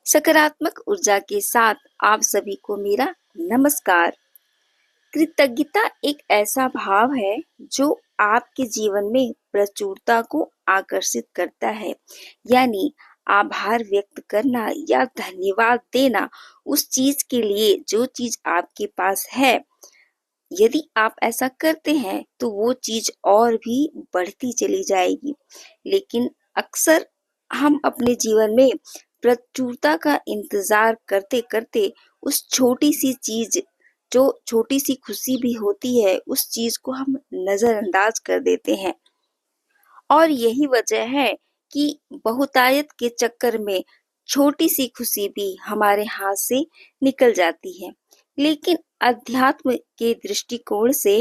सकारात्मक ऊर्जा के साथ आप सभी को मेरा नमस्कार। कृतज्ञता एक ऐसा भाव है जो आपके जीवन में प्रचुरता को आकर्षित करता है। यानी आभार व्यक्त करना या धन्यवाद देना उस चीज के लिए जो चीज आपके पास है। यदि आप ऐसा करते हैं तो वो चीज और भी बढ़ती चली जाएगी। लेकिन अक्सर हम अपने जीवन में प्रचुरता का इंतजार करते करते उस छोटी सी चीज, जो छोटी सी खुशी भी होती है, उस चीज को हम नजरअंदाज कर देते हैं। और यही वजह है कि बहुतायत के चक्कर में छोटी सी खुशी भी हमारे हाथ से निकल जाती है। लेकिन अध्यात्म के दृष्टिकोण से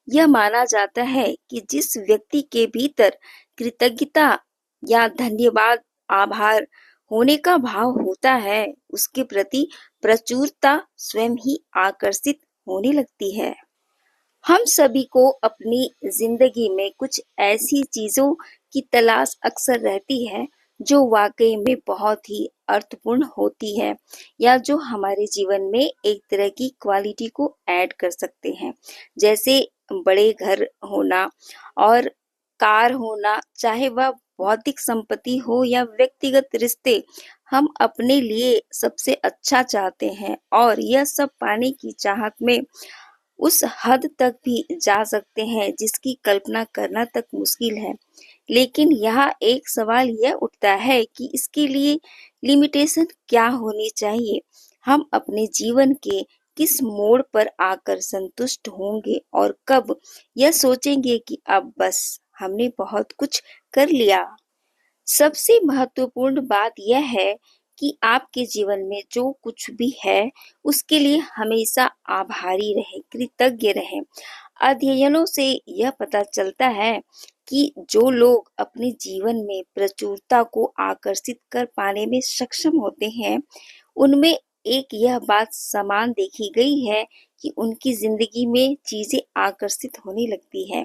यह माना जाता है कि जिस व्यक्ति के भीतर कृतज्ञता या धन्यवाद, आभार होने का भाव होता है, उसके प्रति प्रचुरता स्वयं ही आकर्षित होने लगती है। हम सभी को अपनी जिंदगी में कुछ ऐसी चीजों की तलाश अक्सर रहती है जो वाकई में बहुत ही अर्थपूर्ण होती है, या जो हमारे जीवन में एक तरह की क्वालिटी को ऐड कर सकते हैं। जैसे बड़े घर होना और कार होना, चाहे वह भौतिक संपत्ति हो या व्यक्तिगत रिश्ते, हम अपने लिए सबसे अच्छा चाहते हैं और यह सब पाने की चाहत में उस हद तक भी जा सकते हैं जिसकी कल्पना करना तक मुश्किल है। लेकिन यहाँ एक सवाल यह उठता है कि इसके लिए लिमिटेशन क्या होनी चाहिए? हम अपने जीवन के किस मोड़ पर आकर संतुष्ट होंगे और कब यह सोचेंगे कि अब बस हमने बहुत कुछ कर लिया? सबसे महत्वपूर्ण बात यह है कि आपके जीवन में जो कुछ भी है, उसके लिए हमेशा आभारी रहें, कृतज्ञ रहें। अध्ययनों से यह पता चलता है कि जो लोग अपने जीवन में प्रचुरता को आकर्षित कर पाने में सक्षम होते हैं, उनमें एक यह बात समान देखी गई है कि उनकी जिंदगी में चीजें आकर्षित होने लगती है।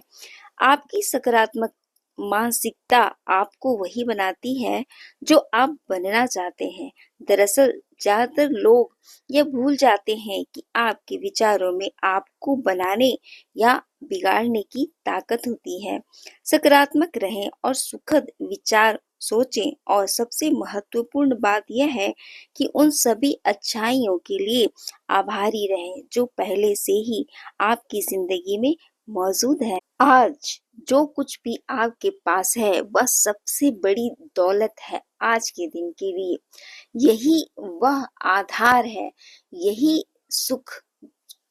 आपकी सकारात्मक मानसिकता आपको वही बनाती है जो आप बनना चाहते हैं। दरअसल ज्यादातर लोग यह भूल जाते हैं कि आपके विचारों में आपको बनाने या बिगाड़ने की ताकत होती है। सकारात्मक रहें और सुखद विचार सोचें, और सबसे महत्वपूर्ण बात यह है कि उन सभी अच्छाइयों के लिए आभारी रहें जो पहले से ही आपकी जिंदगी में मौजूद है। आज जो कुछ भी आपके पास है वह सबसे बड़ी दौलत है आज के दिन के लिए। यही वह आधार है, यही सुख,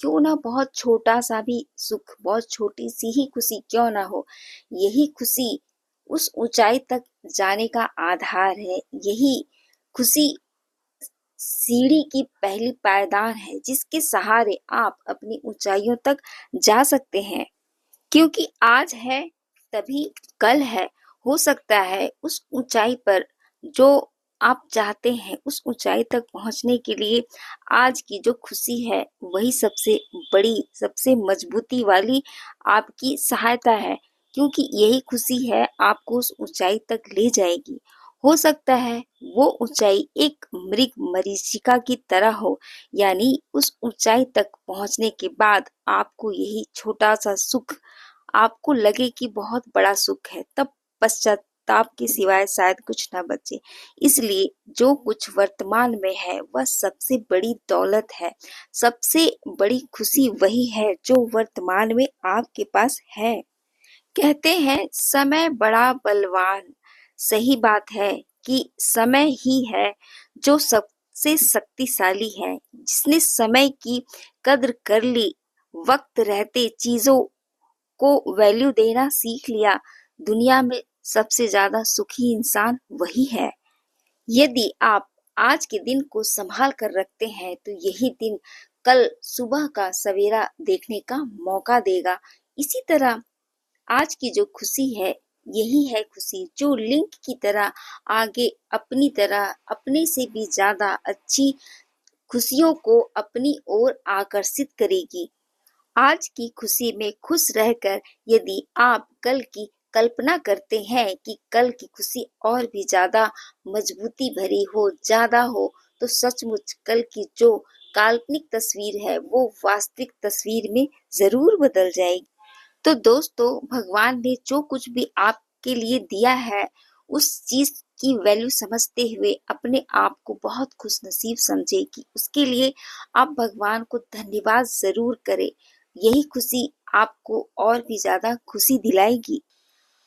क्यों ना बहुत छोटा सा भी सुख, बहुत छोटी सी ही खुशी क्यों ना हो, यही खुशी उस ऊंचाई तक जाने का आधार है। यही खुशी सीढ़ी की पहली पायदान है जिसके सहारे आप अपनी ऊंचाइयों तक जा सकते हैं। क्योंकि आज है तभी कल है। हो सकता है उस ऊंचाई पर जो आप चाहते हैं, उस ऊंचाई तक पहुंचने के लिए आज की जो खुशी है वही सबसे बड़ी, सबसे मजबूती वाली आपकी सहायता है। क्योंकि यही खुशी है आपको उस ऊंचाई तक ले जाएगी। हो सकता है वो ऊंचाई एक मृग मरीचिका की तरह हो, यानी उस ऊंचाई तक पहुंचने के बाद आपको यही छोटा सा सुख आपको लगे कि बहुत बड़ा सुख है, तब पश्चाताप के सिवाय शायद कुछ ना बचे। इसलिए जो कुछ वर्तमान में है वह सबसे बड़ी दौलत है। सबसे बड़ी खुशी वही है जो वर्तमान में आपके पास है। कहते हैं समय बड़ा बलवान। सही बात है कि समय ही है जो सबसे शक्तिशाली है। जिसने समय की कद्र कर ली, वक्त रहते चीजों को वैल्यू देना सीख लिया, दुनिया में सबसे ज्यादा सुखी इंसान वही है। यदि आप आज के दिन को संभाल कर रखते हैं तो यही दिन कल सुबह का सवेरा देखने का मौका देगा। इसी तरह आज की जो खुशी है, यही है खुशी जो लिंक की तरह आगे अपनी तरह, अपने से भी ज्यादा अच्छी खुशियों को अपनी ओर आकर्षित करेगी। आज की खुशी में खुश रहकर यदि आप कल की कल्पना करते हैं कि कल की खुशी और भी ज्यादा मजबूती भरी हो, ज्यादा हो, तो सचमुच कल की जो काल्पनिक तस्वीर है वो वास्तविक तस्वीर में जरूर बदल जाएगी। तो दोस्तों, भगवान ने जो कुछ भी आपके लिए दिया है उस चीज की वैल्यू समझते हुए अपने आप को बहुत खुशनसीब समझे कि उसके लिए आप भगवान को धन्यवाद जरूर करें। यही खुशी आपको और भी ज्यादा खुशी दिलाएगी।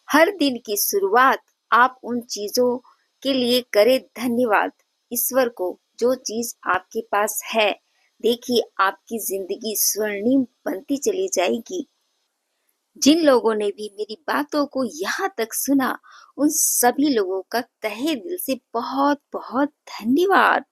हर दिन की शुरुआत आप उन चीजों के लिए करें धन्यवाद ईश्वर को जो चीज आपके पास है। देखिए आपकी जिंदगी स्वर्णिम बनती चली जाएगी। जिन लोगों ने भी मेरी बातों को यहाँ तक सुना उन सभी लोगों का तहे दिल से बहुत बहुत धन्यवाद।